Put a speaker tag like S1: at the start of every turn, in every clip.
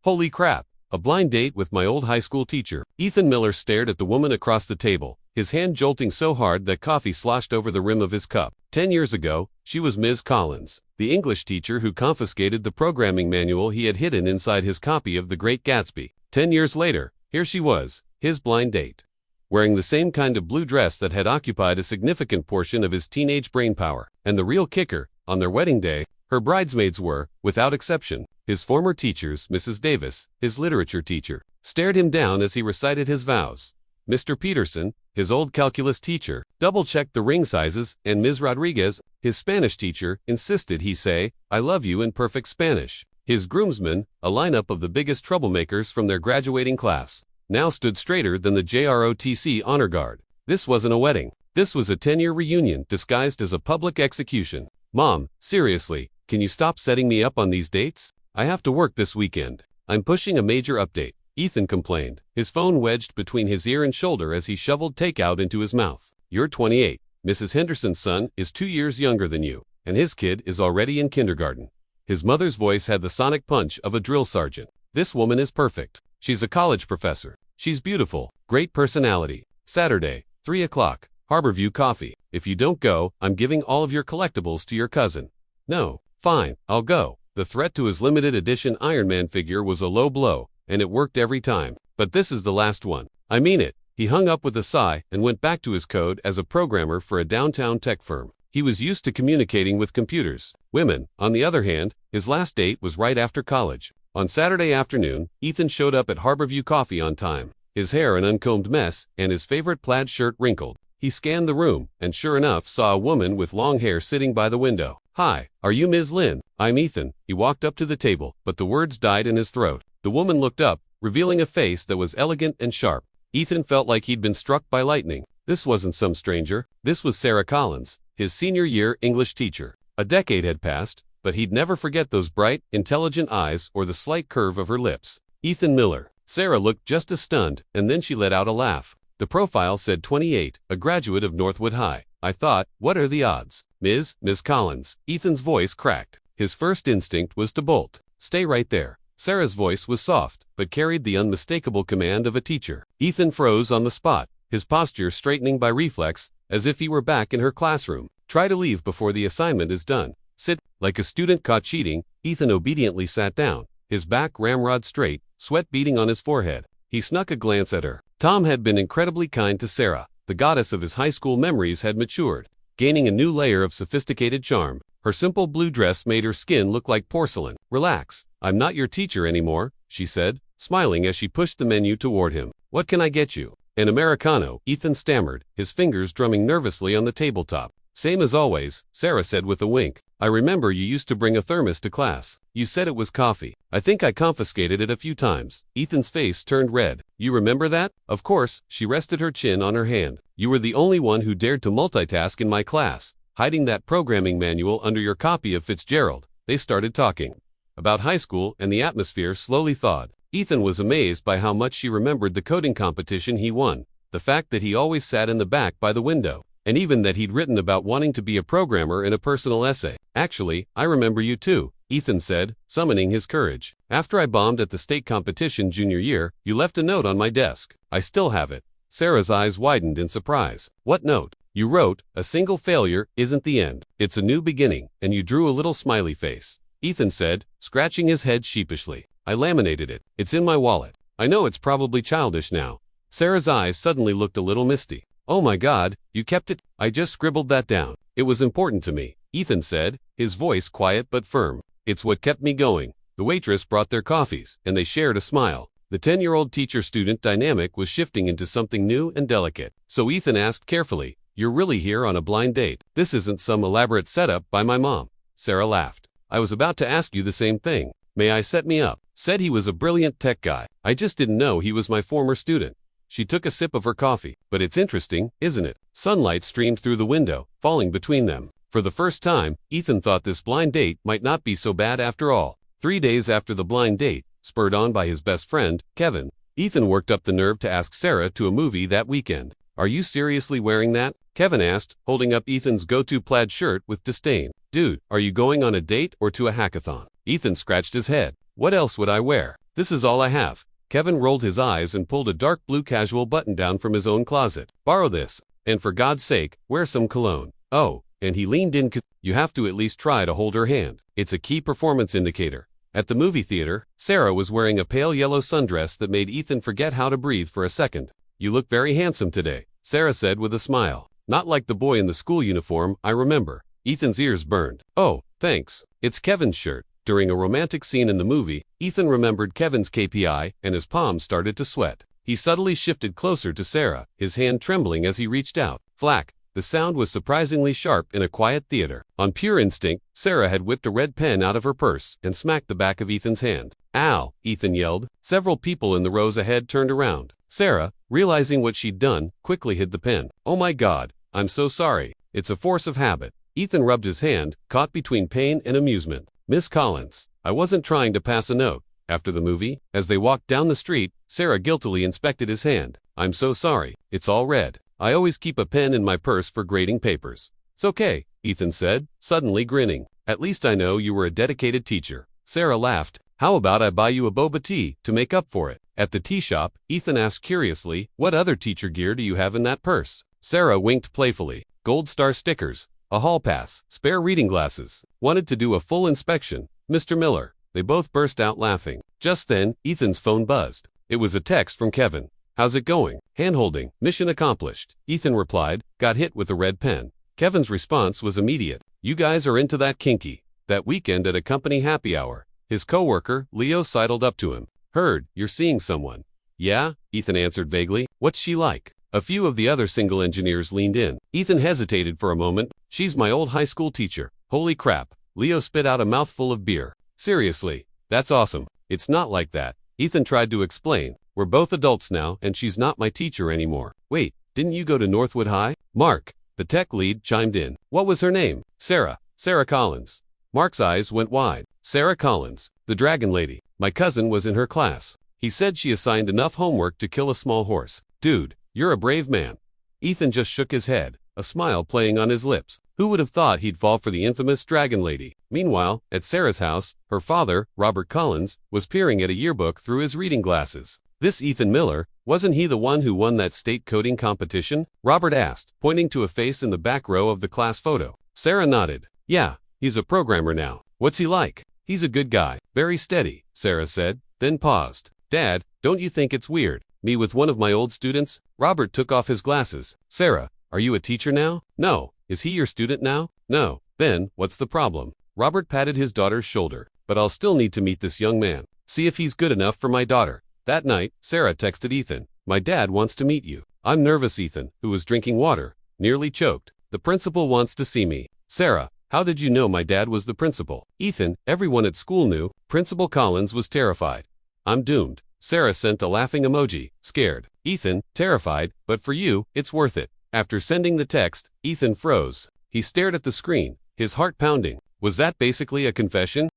S1: Holy crap! A blind date with my old high school teacher. Ethan Miller stared at the woman across the table, his hand jolting so hard that coffee sloshed over the rim of his cup. 10 years ago, she was Ms. Collins, the English teacher who confiscated the programming manual he had hidden inside his copy of The Great Gatsby. 10 years later, here she was, his blind date, wearing the same kind of blue dress that had occupied a significant portion of his teenage brainpower. And the real kicker, on their wedding day, her bridesmaids were, without exception, his former teachers. Mrs. Davis, his literature teacher, stared him down as he recited his vows. Mr. Peterson, his old calculus teacher, double-checked the ring sizes, and Ms. Rodriguez, his Spanish teacher, insisted he say, "I love you" in perfect Spanish. His groomsmen, a lineup of the biggest troublemakers from their graduating class, now stood straighter than the JROTC honor guard. This wasn't a wedding. This was a 10-year reunion disguised as a public execution. Mom, seriously, can you stop setting me up on these dates? I have to work this weekend. I'm pushing a major update, Ethan complained, his phone wedged between his ear and shoulder as he shoveled takeout into his mouth. You're 28. Mrs. Henderson's son is 2 years younger than you, and his kid is already in kindergarten. His mother's voice had the sonic punch of a drill sergeant. This woman is perfect. She's a college professor. She's beautiful, great personality. Saturday, 3 o'clock, Harborview Coffee. If you don't go, I'm giving all of your collectibles to your cousin. No, fine, I'll go. The threat to his limited edition Iron Man figure was a low blow, and it worked every time. But this is the last one. I mean it. He hung up with a sigh and went back to his code as a programmer for a downtown tech firm. He was used to communicating with computers. Women, on the other hand, his last date was right after college. On Saturday afternoon, Ethan showed up at Harborview Coffee on time, his hair an uncombed mess and his favorite plaid shirt wrinkled. He scanned the room, and sure enough saw a woman with long hair sitting by the window. "Hi, are you Ms. Lynn?" "I'm Ethan." He walked up to the table, but the words died in his throat. The woman looked up, revealing a face that was elegant and sharp. Ethan felt like he'd been struck by lightning. This wasn't some stranger. This was Sarah Collins, his senior-year English teacher. A decade had passed, but he'd never forget those bright, intelligent eyes or the slight curve of her lips. Ethan Miller. Sarah looked just as stunned, and then she let out a laugh. The profile said 28, a graduate of Northwood High. I thought, what are the odds? Ms. Collins. Ethan's voice cracked. His first instinct was to bolt. Stay right there. Sarah's voice was soft, but carried the unmistakable command of a teacher. Ethan froze on the spot, his posture straightening by reflex, as if he were back in her classroom. Try to leave before the assignment is done. Sit. Like a student caught cheating, Ethan obediently sat down, his back ramrod straight, sweat beading on his forehead. He snuck a glance at her. Tom had been incredibly kind to Sarah. The goddess of his high school memories had matured, gaining a new layer of sophisticated charm. Her simple blue dress made her skin look like porcelain. Relax. I'm not your teacher anymore, she said, smiling as she pushed the menu toward him. What can I get you? An Americano, Ethan stammered, his fingers drumming nervously on the tabletop. Same as always, Sarah said with a wink. I remember you used to bring a thermos to class. You said it was coffee. I think I confiscated it a few times. Ethan's face turned red. You remember that? Of course, she rested her chin on her hand. You were the only one who dared to multitask in my class, hiding that programming manual under your copy of Fitzgerald. They started talking about high school, and the atmosphere slowly thawed. Ethan was amazed by how much she remembered the coding competition he won, the fact that he always sat in the back by the window, and even that he'd written about wanting to be a programmer in a personal essay. Actually, I remember you too, Ethan said, summoning his courage. After I bombed at the state competition junior year, you left a note on my desk. I still have it. Sarah's eyes widened in surprise. What note? You wrote, a single failure isn't the end. It's a new beginning, and you drew a little smiley face. Ethan said, scratching his head sheepishly. I laminated it. It's in my wallet. I know it's probably childish now. Sarah's eyes suddenly looked a little misty. Oh my God, you kept it? I just scribbled that down. It was important to me, Ethan said, his voice quiet but firm. It's what kept me going. The waitress brought their coffees, and they shared a smile. The 10-year-old teacher-student dynamic was shifting into something new and delicate. So Ethan asked carefully, you're really here on a blind date? This isn't some elaborate setup by my mom. Sarah laughed. I was about to ask you the same thing. May I set me up? Said he was a brilliant tech guy. I just didn't know he was my former student. She took a sip of her coffee. But it's interesting, isn't it? Sunlight streamed through the window, falling between them. For the first time, Ethan thought this blind date might not be so bad after all. 3 days after the blind date, spurred on by his best friend, Kevin, Ethan worked up the nerve to ask Sarah to a movie that weekend. Are you seriously wearing that? Kevin asked, holding up Ethan's go-to plaid shirt with disdain. Dude, are you going on a date or to a hackathon? Ethan scratched his head. What else would I wear? This is all I have. Kevin rolled his eyes and pulled a dark blue casual button-down from his own closet. Borrow this. And for God's sake, wear some cologne. Oh, and he leaned in. You have to at least try to hold her hand. It's a key performance indicator. At the movie theater, Sarah was wearing a pale yellow sundress that made Ethan forget how to breathe for a second. You look very handsome today, Sarah said with a smile. Not like the boy in the school uniform, I remember. Ethan's ears burned. Oh, thanks. It's Kevin's shirt. During a romantic scene in the movie, Ethan remembered Kevin's KPI, and his palms started to sweat. He subtly shifted closer to Sarah, his hand trembling as he reached out. Flack. The sound was surprisingly sharp in a quiet theater. On pure instinct, Sarah had whipped a red pen out of her purse and smacked the back of Ethan's hand. Ow! Ethan yelled. Several people in the rows ahead turned around. Sarah, realizing what she'd done, quickly hid the pen. Oh my God, I'm so sorry. It's a force of habit. Ethan rubbed his hand, caught between pain and amusement. Miss Collins, I wasn't trying to pass a note. After the movie, as they walked down the street, Sarah guiltily inspected his hand. I'm so sorry. It's all red. I always keep a pen in my purse for grading papers. It's okay, Ethan said, suddenly grinning. At least I know you were a dedicated teacher. Sarah laughed. How about I buy you a boba tea to make up for it? At the tea shop, Ethan asked curiously, what other teacher gear do you have in that purse? Sarah winked playfully. Gold star stickers, a hall pass, spare reading glasses. Wanted to do a full inspection, Mr. Miller. They both burst out laughing. Just then, Ethan's phone buzzed. It was a text from Kevin. How's it going? Hand-holding. Mission accomplished. Ethan replied, got hit with a red pen. Kevin's response was immediate. You guys are into that kinky. That weekend at a company happy hour. His coworker, Leo, sidled up to him. Heard, you're seeing someone. Yeah, Ethan answered vaguely. What's she like? A few of the other single engineers leaned in. Ethan hesitated for a moment. She's my old high school teacher. Holy crap. Leo spit out a mouthful of beer. Seriously, that's awesome. It's not like that. Ethan tried to explain. We're both adults now, and she's not my teacher anymore. Wait, didn't you go to Northwood High? Mark, the tech lead, chimed in. What was her name? Sarah. Sarah Collins. Mark's eyes went wide. Sarah Collins, the dragon lady. My cousin was in her class. He said she assigned enough homework to kill a small horse. Dude, you're a brave man. Ethan just shook his head, a smile playing on his lips. Who would have thought he'd fall for the infamous dragon lady? Meanwhile, at Sarah's house, her father, Robert Collins, was peering at a yearbook through his reading glasses. This Ethan Miller, wasn't he the one who won that state coding competition? Robert asked, pointing to a face in the back row of the class photo. Sarah nodded. Yeah, he's a programmer now. What's he like? He's a good guy. Very steady, Sarah said, then paused. Dad, don't you think it's weird? Me with one of my old students? Robert took off his glasses. Sarah, are you a teacher now? No. Is he your student now? No. Then, what's the problem? Robert patted his daughter's shoulder. But I'll still need to meet this young man. See if he's good enough for my daughter. That night, Sarah texted Ethan. My dad wants to meet you. I'm nervous, Ethan, who was drinking water, nearly choked. The principal wants to see me. Sarah, how did you know my dad was the principal? Ethan, everyone at school knew. Principal Collins was terrified. I'm doomed. Sarah sent a laughing emoji, scared. Ethan, terrified, but for you, it's worth it. After sending the text, Ethan froze. He stared at the screen, his heart pounding. Was that basically a confession?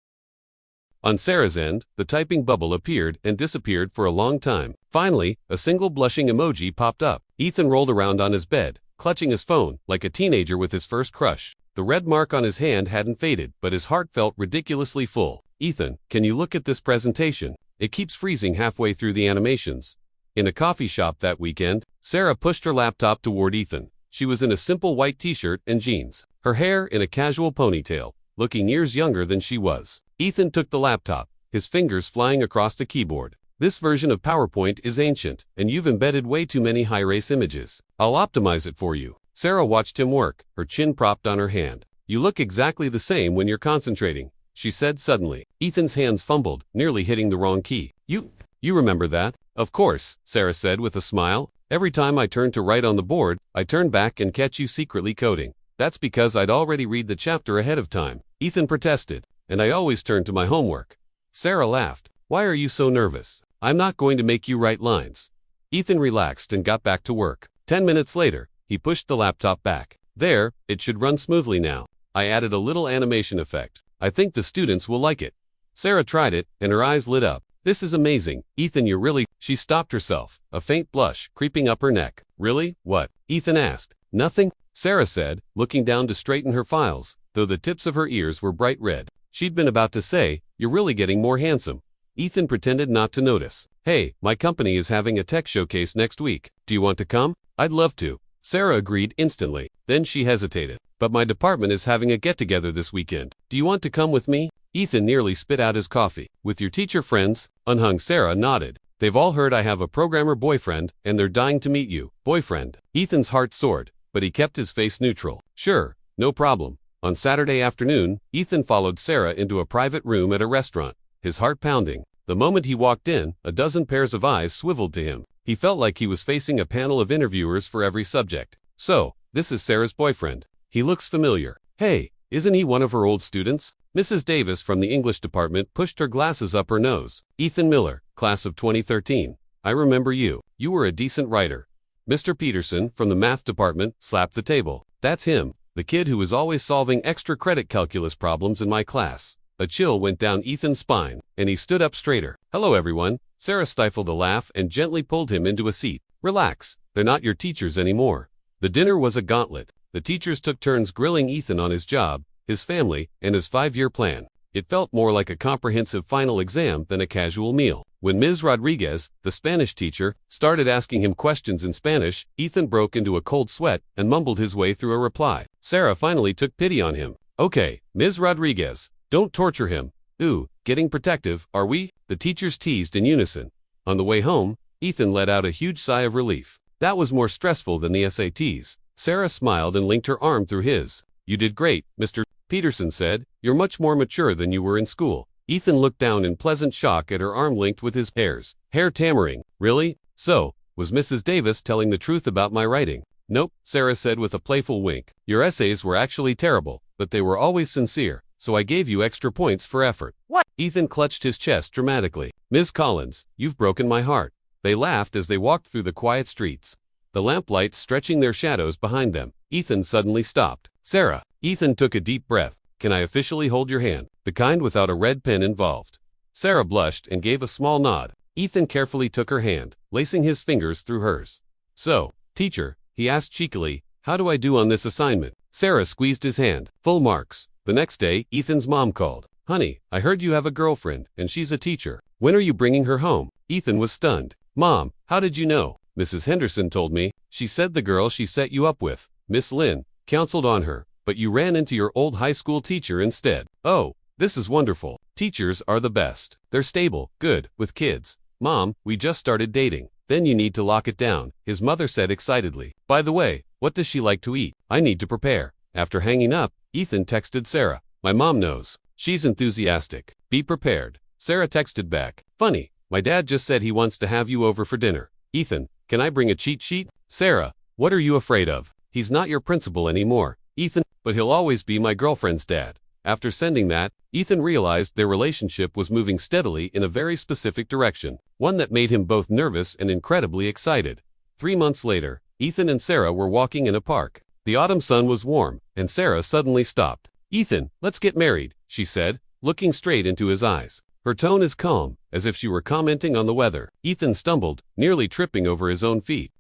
S1: On Sarah's end, the typing bubble appeared and disappeared for a long time. Finally, a single blushing emoji popped up. Ethan rolled around on his bed, clutching his phone, like a teenager with his first crush. The red mark on his hand hadn't faded, but his heart felt ridiculously full. Ethan, can you look at this presentation? It keeps freezing halfway through the animations. In a coffee shop that weekend, Sarah pushed her laptop toward Ethan. She was in a simple white t-shirt and jeans, her hair in a casual ponytail, looking years younger than she was. Ethan took the laptop, his fingers flying across the keyboard. This version of PowerPoint is ancient, and you've embedded way too many high-res images. I'll optimize it for you. Sarah watched him work, her chin propped on her hand. You look exactly the same when you're concentrating, she said suddenly. Ethan's hands fumbled, nearly hitting the wrong key. You remember that? Of course, Sarah said with a smile. Every time I turned to write on the board, I turned back and catch you secretly coding. That's because I'd already read the chapter ahead of time. Ethan protested. And I always turn to my homework. Sarah laughed. Why are you so nervous? I'm not going to make you write lines. Ethan relaxed and got back to work. 10 minutes later, he pushed the laptop back. There, it should run smoothly now. I added a little animation effect. I think the students will like it. Sarah tried it, and her eyes lit up. This is amazing. Ethan, you're really... She stopped herself, a faint blush creeping up her neck. Really? What? Ethan asked. Nothing, Sarah said, looking down to straighten her files, though the tips of her ears were bright red. She'd been about to say, you're really getting more handsome. Ethan pretended not to notice. Hey, my company is having a tech showcase next week. Do you want to come? I'd love to. Sarah agreed instantly. Then she hesitated. But my department is having a get-together this weekend. Do you want to come with me? Ethan nearly spit out his coffee. With your teacher friends? Unhung. Sarah nodded. They've all heard I have a programmer boyfriend, and they're dying to meet you. Boyfriend. Ethan's heart soared, but he kept his face neutral. Sure, no problem. On Saturday afternoon, Ethan followed Sarah into a private room at a restaurant, his heart pounding. The moment he walked in, a dozen pairs of eyes swiveled to him. He felt like he was facing a panel of interviewers for every subject. So, this is Sarah's boyfriend. He looks familiar. Hey, isn't he one of her old students? Mrs. Davis from the English department pushed her glasses up her nose. Ethan Miller, class of 2013. I remember you. You were a decent writer. Mr. Peterson from the math department slapped the table. That's him, the kid who was always solving extra credit calculus problems in my class. A chill went down Ethan's spine, and he stood up straighter. Hello everyone. Sarah stifled a laugh and gently pulled him into a seat. Relax, they're not your teachers anymore. The dinner was a gauntlet. The teachers took turns grilling Ethan on his job, his family, and his 5-year plan. It felt more like a comprehensive final exam than a casual meal. When Ms. Rodriguez, the Spanish teacher, started asking him questions in Spanish, Ethan broke into a cold sweat and mumbled his way through a reply. Sarah finally took pity on him. Okay, Ms. Rodriguez, don't torture him. Ooh, getting protective, are we? The teachers teased in unison. On the way home, Ethan let out a huge sigh of relief. That was more stressful than the SATs. Sarah smiled and linked her arm through his. You did great, Mr. Peterson said. You're much more mature than you were in school. Ethan looked down in pleasant shock at her arm linked with his hairs. Hair tammering. Really? So, was Mrs. Davis telling the truth about my writing? Nope, Sarah said with a playful wink. Your essays were actually terrible, but they were always sincere, so I gave you extra points for effort. What? Ethan clutched his chest dramatically. Ms. Collins, you've broken my heart. They laughed as they walked through the quiet streets, the lamplights stretching their shadows behind them. Ethan suddenly stopped. Sarah. Ethan took a deep breath. Can I officially hold your hand? The kind without a red pen involved. Sarah blushed and gave a small nod. Ethan carefully took her hand, lacing his fingers through hers. So, teacher, he asked cheekily, how do I do on this assignment? Sarah squeezed his hand. Full marks. The next day, Ethan's mom called. Honey, I heard you have a girlfriend, and she's a teacher. When are you bringing her home? Ethan was stunned. Mom, how did you know? Mrs. Henderson told me. She said the girl she set you up with, Miss Lynn, counseled on her, but you ran into your old high school teacher instead. Oh, this is wonderful. Teachers are the best. They're stable, good, with kids. Mom, we just started dating. Then you need to lock it down, his mother said excitedly. By the way, what does she like to eat? I need to prepare. After hanging up, Ethan texted Sarah. My mom knows. She's enthusiastic. Be prepared. Sarah texted back. Funny, my dad just said he wants to have you over for dinner. Ethan, can I bring a cheat sheet? Sarah, what are you afraid of? He's not your principal anymore. Ethan, but he'll always be my girlfriend's dad. After sending that, Ethan realized their relationship was moving steadily in a very specific direction, one that made him both nervous and incredibly excited. 3 months later, Ethan and Sarah were walking in a park. The autumn sun was warm, and Sarah suddenly stopped. Ethan, let's get married, she said, looking straight into his eyes. Her tone is calm, as if she were commenting on the weather. Ethan stumbled, nearly tripping over his own feet.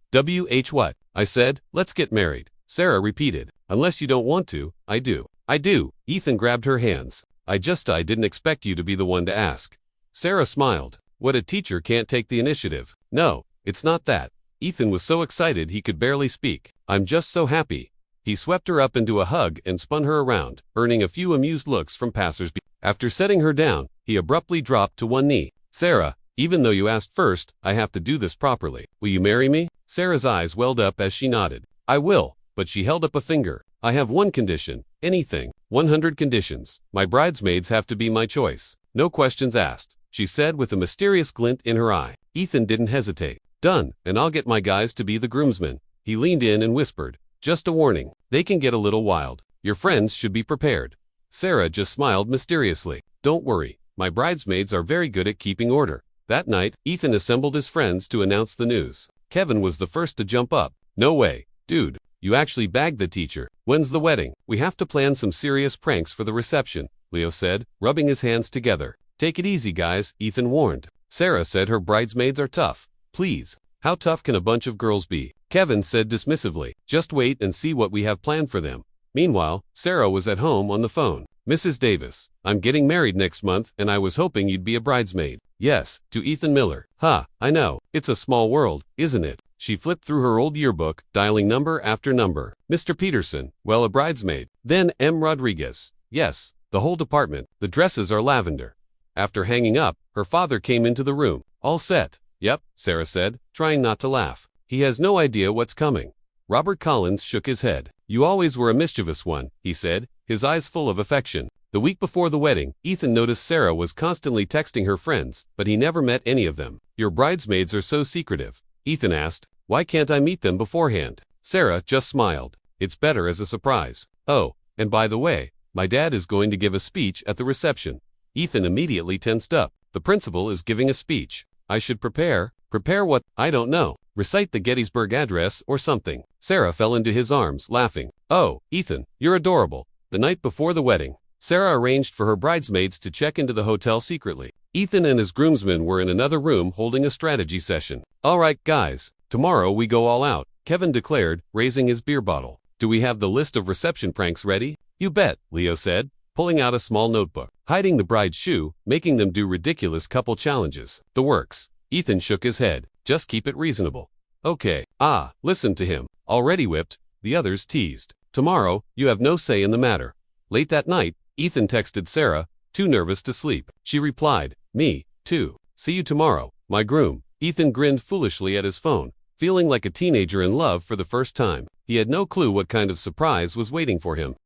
S1: What? I said, let's get married. Sarah repeated. Unless you don't want to, I do. I do. Ethan grabbed her hands. I didn't expect you to be the one to ask. Sarah smiled. What a teacher can't take the initiative. No, it's not that. Ethan was so excited he could barely speak. I'm just so happy. He swept her up into a hug and spun her around, earning a few amused looks from passersby. After setting her down, he abruptly dropped to one knee. Sarah, even though you asked first, I have to do this properly. Will you marry me? Sarah's eyes welled up as she nodded. I will, but she held up a finger. I have one condition. Anything. 100 conditions. My bridesmaids have to be my choice. No questions asked, she said with a mysterious glint in her eye. Ethan didn't hesitate. Done, and I'll get my guys to be the groomsmen. He leaned in and whispered. Just a warning. They can get a little wild. Your friends should be prepared. Sarah just smiled mysteriously. Don't worry. My bridesmaids are very good at keeping order. That night, Ethan assembled his friends to announce the news. Kevin was the first to jump up. No way. Dude, you actually bagged the teacher. When's the wedding? We have to plan some serious pranks for the reception, Leo said, rubbing his hands together. Take it easy, guys, Ethan warned. Sarah said her bridesmaids are tough. Please. How tough can a bunch of girls be? Kevin said dismissively. Just wait and see what we have planned for them. Meanwhile, Sarah was at home on the phone. Mrs. Davis, I'm getting married next month and I was hoping you'd be a bridesmaid. Yes, to Ethan Miller. Ha, I know. It's a small world, isn't it? She flipped through her old yearbook, dialing number after number. Mr. Peterson, well, a bridesmaid. Then M. Rodriguez. Yes, the whole department. The dresses are lavender. After hanging up, her father came into the room. All set. Yep, Sarah said, trying not to laugh. He has no idea what's coming. Robert Collins shook his head. You always were a mischievous one, he said, his eyes full of affection. The week before the wedding, Ethan noticed Sarah was constantly texting her friends, but he never met any of them. Your bridesmaids are so secretive. Ethan asked, why can't I meet them beforehand? Sarah just smiled. It's better as a surprise. Oh, and by the way, my dad is going to give a speech at the reception. Ethan immediately tensed up. The principal is giving a speech. I should prepare. Prepare what? I don't know. Recite the Gettysburg Address or something. Sarah fell into his arms, laughing. Oh, Ethan, you're adorable. The night before the wedding, Sarah arranged for her bridesmaids to check into the hotel secretly. Ethan and his groomsmen were in another room holding a strategy session. All right, guys, tomorrow we go all out, Kevin declared, raising his beer bottle. Do we have the list of reception pranks ready? You bet, Leo said, pulling out a small notebook. Hiding the bride's shoe, making them do ridiculous couple challenges. The works. Ethan shook his head. Just keep it reasonable. Okay. Listen to him. Already whipped, the others teased. Tomorrow, you have no say in the matter. Late that night, Ethan texted Sarah, too nervous to sleep. She replied, me, too. See you tomorrow, my groom. Ethan grinned foolishly at his phone, feeling like a teenager in love for the first time. He had no clue what kind of surprise was waiting for him.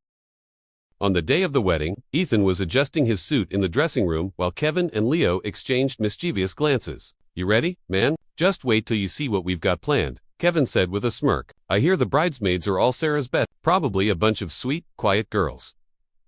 S1: On the day of the wedding, Ethan was adjusting his suit in the dressing room while Kevin and Leo exchanged mischievous glances. You ready, man? Just wait till you see what we've got planned, Kevin said with a smirk. I hear the bridesmaids are all Sarah's best, probably a bunch of sweet, quiet girls.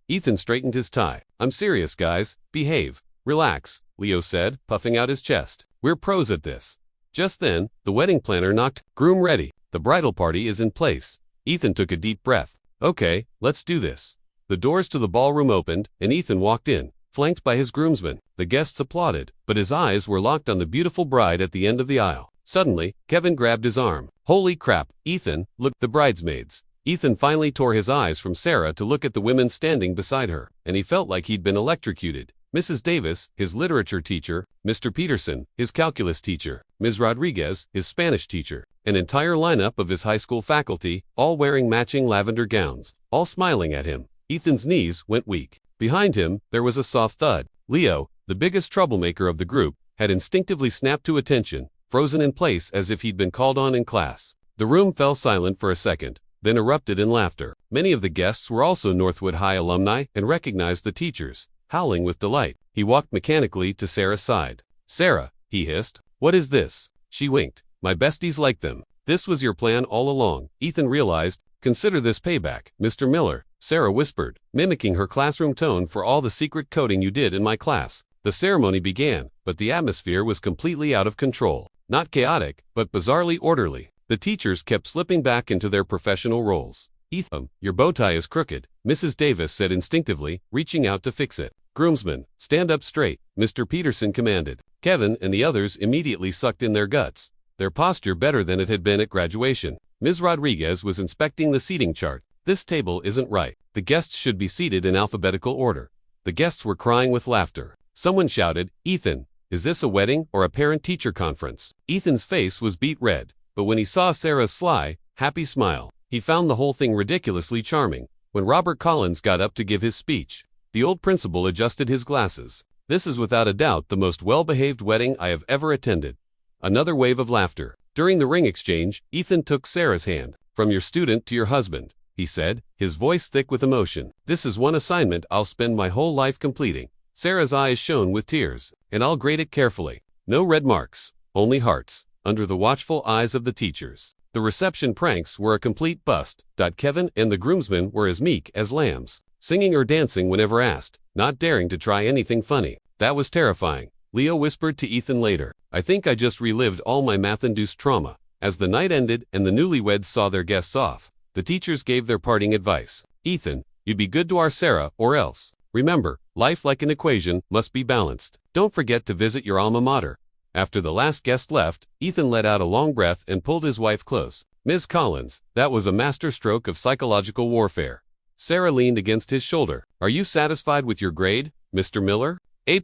S1: Ethan straightened his tie. I'm serious, guys. Behave. Relax, Leo said, puffing out his chest. We're pros at this. Just then, the wedding planner knocked. Groom ready. The bridal party is in place. Ethan took a deep breath. Okay, let's do this. The doors to the ballroom opened, and Ethan walked in, flanked by his groomsmen. The guests applauded, but his eyes were locked on the beautiful bride at the end of the aisle. Suddenly, Kevin grabbed his arm. Holy crap, Ethan, look, the bridesmaids. Ethan finally tore his eyes from Sarah to look at the women standing beside her, and he felt like he'd been electrocuted. Mrs. Davis, his literature teacher, Mr. Peterson, his calculus teacher, Ms. Rodriguez, his Spanish teacher, an entire lineup of his high school faculty, all wearing matching lavender gowns, all smiling at him. Ethan's knees went weak. Behind him, there was a soft thud. Leo, the biggest troublemaker of the group, had instinctively snapped to attention, frozen in place as if he'd been called on in class. The room fell silent for a second, then erupted in laughter. Many of the guests were also Northwood High alumni and recognized the teachers, howling with delight. He walked mechanically to Sarah's side. Sarah, he hissed, what is this? She winked. My besties like them. This was your plan all along, Ethan realized. Consider this payback, Mr. Miller, Sarah whispered, mimicking her classroom tone for all the secret coding you did in my class. The ceremony began, but the atmosphere was completely out of control. Not chaotic, but bizarrely orderly. The teachers kept slipping back into their professional roles. Ethan, your bow tie is crooked, Mrs. Davis said instinctively, reaching out to fix it. Groomsmen, stand up straight, Mr. Peterson commanded. Kevin and the others immediately sucked in their guts, their posture better than it had been at graduation. Ms. Rodriguez was inspecting the seating chart. This table isn't right. The guests should be seated in alphabetical order. The guests were crying with laughter. Someone shouted, Ethan, is this a wedding or a parent-teacher conference? Ethan's face was beet red, but when he saw Sarah's sly, happy smile, he found the whole thing ridiculously charming. When Robert Collins got up to give his speech, the old principal adjusted his glasses. This is without a doubt the most well-behaved wedding I have ever attended. Another wave of laughter. During the ring exchange, Ethan took Sarah's hand. From your student to your husband, he said, his voice thick with emotion. This is one assignment I'll spend my whole life completing. Sarah's eyes shone with tears, and I'll grade it carefully. No red marks, only hearts, under the watchful eyes of the teachers. The reception pranks were a complete bust. Kevin and the groomsmen were as meek as lambs, singing or dancing whenever asked, not daring to try anything funny. That was terrifying, Leo whispered to Ethan later. I think I just relived all my math-induced trauma. As the night ended and the newlyweds saw their guests off, the teachers gave their parting advice. Ethan, you'd be good to our Sarah or else. Remember, life like an equation must be balanced. Don't forget to visit your alma mater. After the last guest left, Ethan let out a long breath and pulled his wife close. Ms. Collins, that was a masterstroke of psychological warfare. Sarah leaned against his shoulder. Are you satisfied with your grade, Mr. Miller? A+,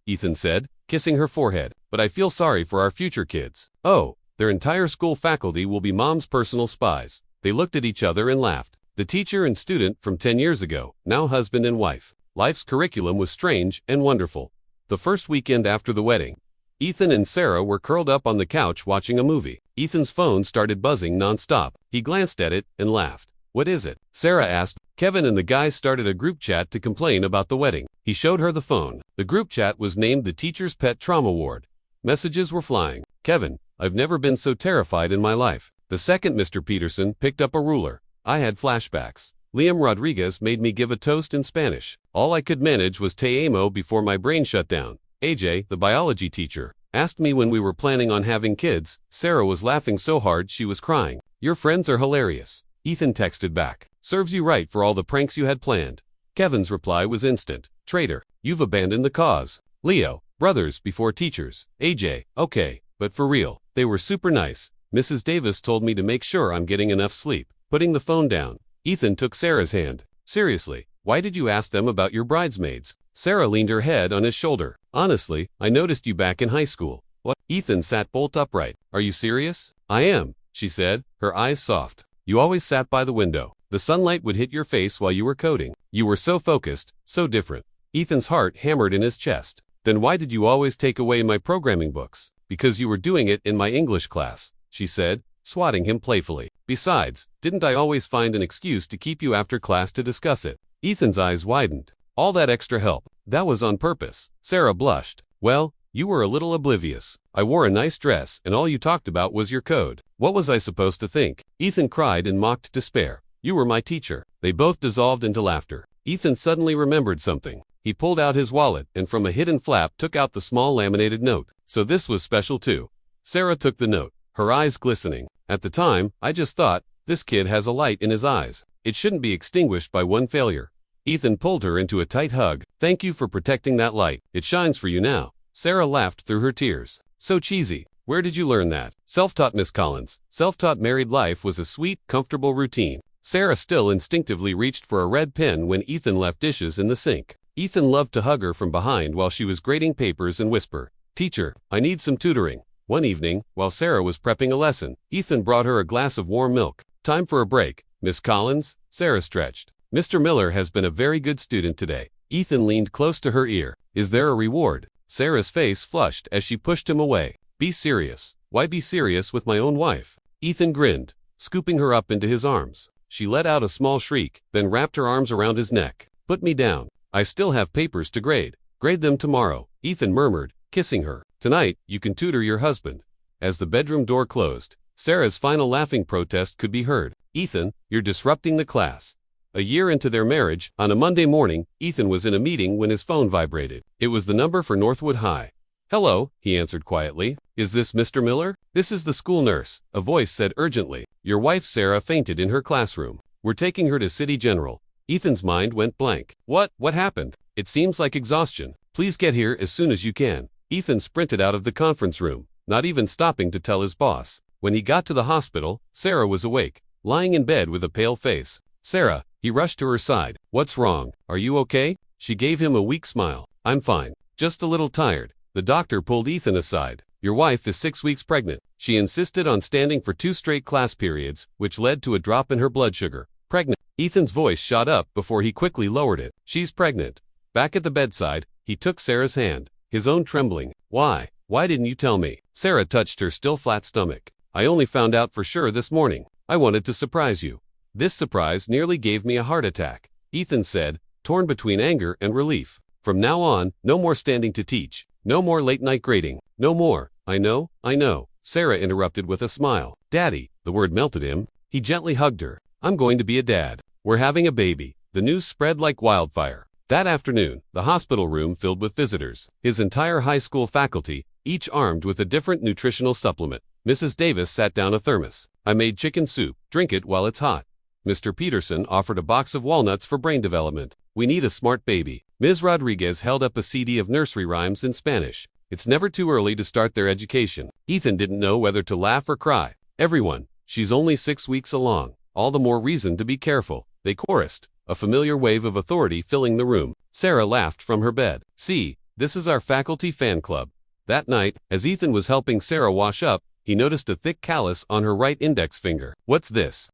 S1: Ethan said, kissing her forehead. But I feel sorry for our future kids. Oh, their entire school faculty will be mom's personal spies. They looked at each other and laughed. The teacher and student from 10 years ago, now husband and wife. Life's curriculum was strange and wonderful. The first weekend after the wedding, Ethan and Sarah were curled up on the couch watching a movie. Ethan's phone started buzzing nonstop. He glanced at it and laughed. What is it? Sarah asked. Kevin and the guys started a group chat to complain about the wedding. He showed her the phone. The group chat was named the Teacher's Pet Trauma Ward. Messages were flying. Kevin, I've never been so terrified in my life. The second Mr. Peterson picked up a ruler. I had flashbacks. Liam Rodriguez made me give a toast in Spanish. All I could manage was te amo before my brain shut down. AJ, the biology teacher, asked me when we were planning on having kids. Sarah was laughing so hard she was crying. Your friends are hilarious. Ethan texted back. Serves you right for all the pranks you had planned. Kevin's reply was instant. Traitor, you've abandoned the cause. Leo, brothers before teachers. AJ, okay, but for real, they were super nice. Mrs. Davis told me to make sure I'm getting enough sleep. Putting the phone down, Ethan took Sarah's hand. Seriously, why did you ask them about your bridesmaids? Sarah leaned her head on his shoulder. Honestly, I noticed you back in high school. What? Ethan sat bolt upright. Are you serious? I am, she said, her eyes soft. You always sat by the window. The sunlight would hit your face while you were coding. You were so focused, so different. Ethan's heart hammered in his chest. Then why did you always take away my programming books? Because you were doing it in my English class, she said, swatting him playfully. Besides, didn't I always find an excuse to keep you after class to discuss it? Ethan's eyes widened. All that extra help, that was on purpose. Sarah blushed. Well, you were a little oblivious. I wore a nice dress and all you talked about was your code. What was I supposed to think? Ethan cried in mocked despair. You were my teacher. They both dissolved into laughter. Ethan suddenly remembered something. He pulled out his wallet and from a hidden flap took out the small laminated note. So this was special too. Sarah took the note, her eyes glistening. At the time, I just thought, this kid has a light in his eyes. It shouldn't be extinguished by one failure. Ethan pulled her into a tight hug. Thank you for protecting that light. It shines for you now. Sarah laughed through her tears. So cheesy. Where did you learn that? Self-taught, Miss Collins. Self-taught married life was a sweet, comfortable routine. Sarah still instinctively reached for a red pen when Ethan left dishes in the sink. Ethan loved to hug her from behind while she was grading papers and whisper, Teacher, I need some tutoring. One evening, while Sarah was prepping a lesson, Ethan brought her a glass of warm milk. Time for a break, Miss Collins, Sarah stretched. Mr. Miller has been a very good student today. Ethan leaned close to her ear. Is there a reward? Sarah's face flushed as she pushed him away. Be serious. Why be serious with my own wife? Ethan grinned, scooping her up into his arms. She let out a small shriek, then wrapped her arms around his neck. Put me down. I still have papers to grade. Grade them tomorrow, Ethan murmured, kissing her. Tonight, you can tutor your husband. As the bedroom door closed, Sarah's final laughing protest could be heard. Ethan, you're disrupting the class. A year into their marriage, on a Monday morning, Ethan was in a meeting when his phone vibrated. It was the number for Northwood High. Hello, he answered quietly. Is this Mr. Miller? This is the school nurse, a voice said urgently. Your wife Sarah fainted in her classroom. We're taking her to City General. Ethan's mind went blank. What happened? It seems like exhaustion. Please get here as soon as you can. Ethan sprinted out of the conference room, not even stopping to tell his boss. When he got to the hospital, Sarah was awake, lying in bed with a pale face. Sarah, he rushed to her side. What's wrong? Are you okay? She gave him a weak smile. I'm fine. Just a little tired. The doctor pulled Ethan aside. Your wife is 6 weeks pregnant. She insisted on standing for 2 straight class periods, which led to a drop in her blood sugar. Pregnant. Ethan's voice shot up before he quickly lowered it. She's pregnant. Back at the bedside, he took Sarah's hand, his own trembling. Why? Why didn't you tell me? Sarah touched her still flat stomach. I only found out for sure this morning. I wanted to surprise you. This surprise nearly gave me a heart attack, Ethan said, torn between anger and relief. From now on, no more standing to teach. No more late-night grading. No more. I know. Sarah interrupted with a smile. Daddy, the word melted him. He gently hugged her. I'm going to be a dad. We're having a baby. The news spread like wildfire. That afternoon, the hospital room filled with visitors. His entire high school faculty, each armed with a different nutritional supplement. Mrs. Davis sat down a thermos. I made chicken soup. Drink it while it's hot. Mr. Peterson offered a box of walnuts for brain development. We need a smart baby. Ms. Rodriguez held up a CD of nursery rhymes in Spanish. It's never too early to start their education. Ethan didn't know whether to laugh or cry. Everyone, she's only 6 weeks along. All the more reason to be careful, they chorused, a familiar wave of authority filling the room. Sarah laughed from her bed. See, this is our faculty fan club. That night, as Ethan was helping Sarah wash up, he noticed a thick callus on her right index finger. "What's this?"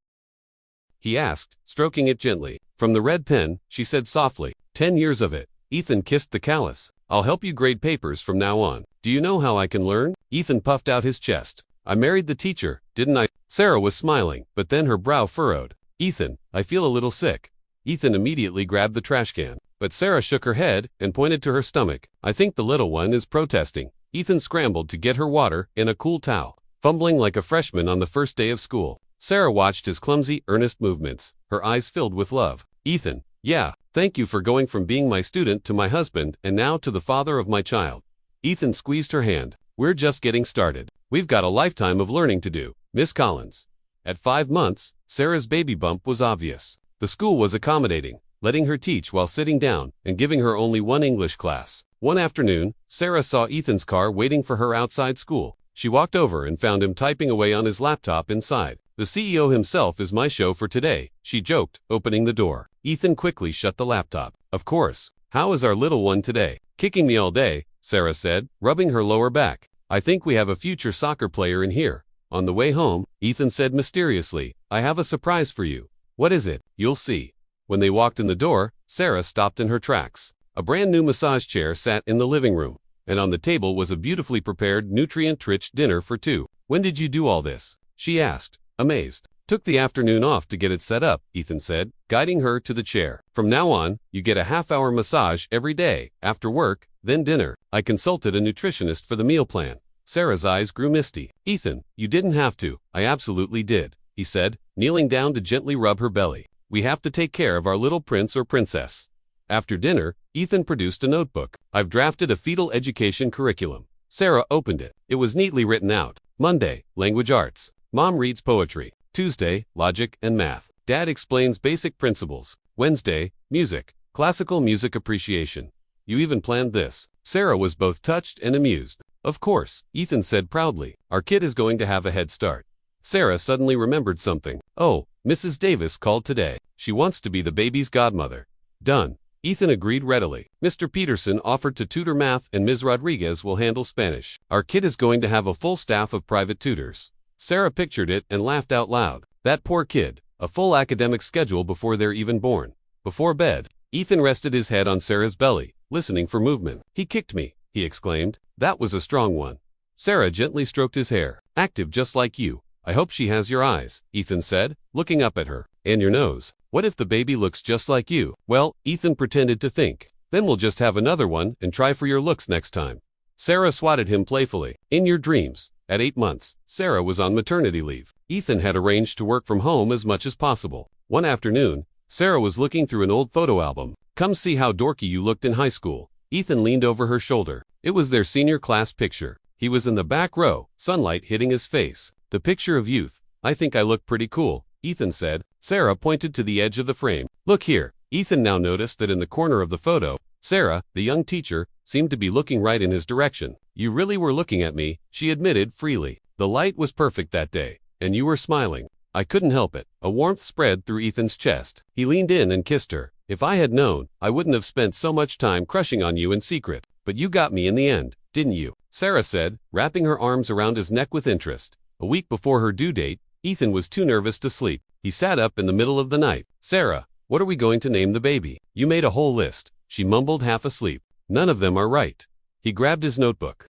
S1: he asked, stroking it gently. "From the red pen," she said softly. 10 years of it. Ethan kissed the callus. "I'll help you grade papers from now on. Do you know how I can learn?" Ethan puffed out his chest. "I married the teacher, didn't I?" Sarah was smiling, but then her brow furrowed. "Ethan, I feel a little sick." Ethan immediately grabbed the trash can, but Sarah shook her head and pointed to her stomach. "I think the little one is protesting." Ethan scrambled to get her water and a cool towel, fumbling like a freshman on the first day of school. Sarah watched his clumsy, earnest movements, her eyes filled with love. "Ethan, yeah, thank you for going from being my student to my husband and now to the father of my child." Ethan squeezed her hand. "We're just getting started. We've got a lifetime of learning to do, Miss Collins." At 5 months, Sarah's baby bump was obvious. The school was accommodating, letting her teach while sitting down and giving her only one English class. One afternoon, Sarah saw Ethan's car waiting for her outside school. She walked over and found him typing away on his laptop inside. "The CEO himself is my show for today," she joked, opening the door. Ethan quickly shut the laptop. "Of course. How is our little one today?" "Kicking me all day," Sarah said, rubbing her lower back. "I think we have a future soccer player in here." On the way home, Ethan said mysteriously, "I have a surprise for you." "What is it?" "You'll see." When they walked in the door, Sarah stopped in her tracks. A brand new massage chair sat in the living room, and on the table was a beautifully prepared, nutrient-rich dinner for two. "When did you do all this?" she asked, amazed. "Took the afternoon off to get it set up," Ethan said, guiding her to the chair. "From now on, you get a half-hour massage every day, after work, then dinner." I consulted a nutritionist for the meal plan. Sarah's eyes grew misty. "Ethan, you didn't have to." "I absolutely did," he said, kneeling down to gently rub her belly. "We have to take care of our little prince or princess." After dinner, Ethan produced a notebook. "I've drafted a fetal education curriculum." Sarah opened it. It was neatly written out. Monday, language arts. Mom reads poetry. Tuesday, logic and math. Dad explains basic principles. Wednesday, music. Classical music appreciation. "You even planned this." Sarah was both touched and amused. "Of course," Ethan said proudly. "Our kid is going to have a head start." Sarah suddenly remembered something. "Oh, Mrs. Davis called today. She wants to be the baby's godmother." "Done." Ethan agreed readily. "Mr. Peterson offered to tutor math and Ms. Rodriguez will handle Spanish. Our kid is going to have a full staff of private tutors." Sarah pictured it and laughed out loud. That poor kid. A full academic schedule before they're even born. Before bed, Ethan rested his head on Sarah's belly, listening for movement. "He kicked me," he exclaimed. "That was a strong one." Sarah gently stroked his hair. "Active just like you." "I hope she has your eyes," Ethan said, looking up at her. "And your nose. What if the baby looks just like you?" "Well," Ethan pretended to think. "Then we'll just have another one and try for your looks next time." Sarah swatted him playfully. "In your dreams." At 8 months, Sarah was on maternity leave. Ethan had arranged to work from home as much as possible. One afternoon, Sarah was looking through an old photo album. "Come see how dorky you looked in high school." Ethan leaned over her shoulder. It was their senior class picture. He was in the back row, sunlight hitting his face. "The picture of youth. I think I look pretty cool," Ethan said. Sarah pointed to the edge of the frame. "Look here." Ethan now noticed that in the corner of the photo, Sarah, the young teacher, seemed to be looking right in his direction. "You really were looking at me," she admitted freely. "The light was perfect that day, and you were smiling." "I couldn't help it." A warmth spread through Ethan's chest. He leaned in and kissed her. "If I had known, I wouldn't have spent so much time crushing on you in secret. But you got me in the end, didn't you?" Sarah said, wrapping her arms around his neck with interest. A week before her due date, Ethan was too nervous to sleep. He sat up in the middle of the night. "Sarah, what are we going to name the baby?" "You made a whole list," she mumbled half asleep. "None of them are right." He grabbed his notebook.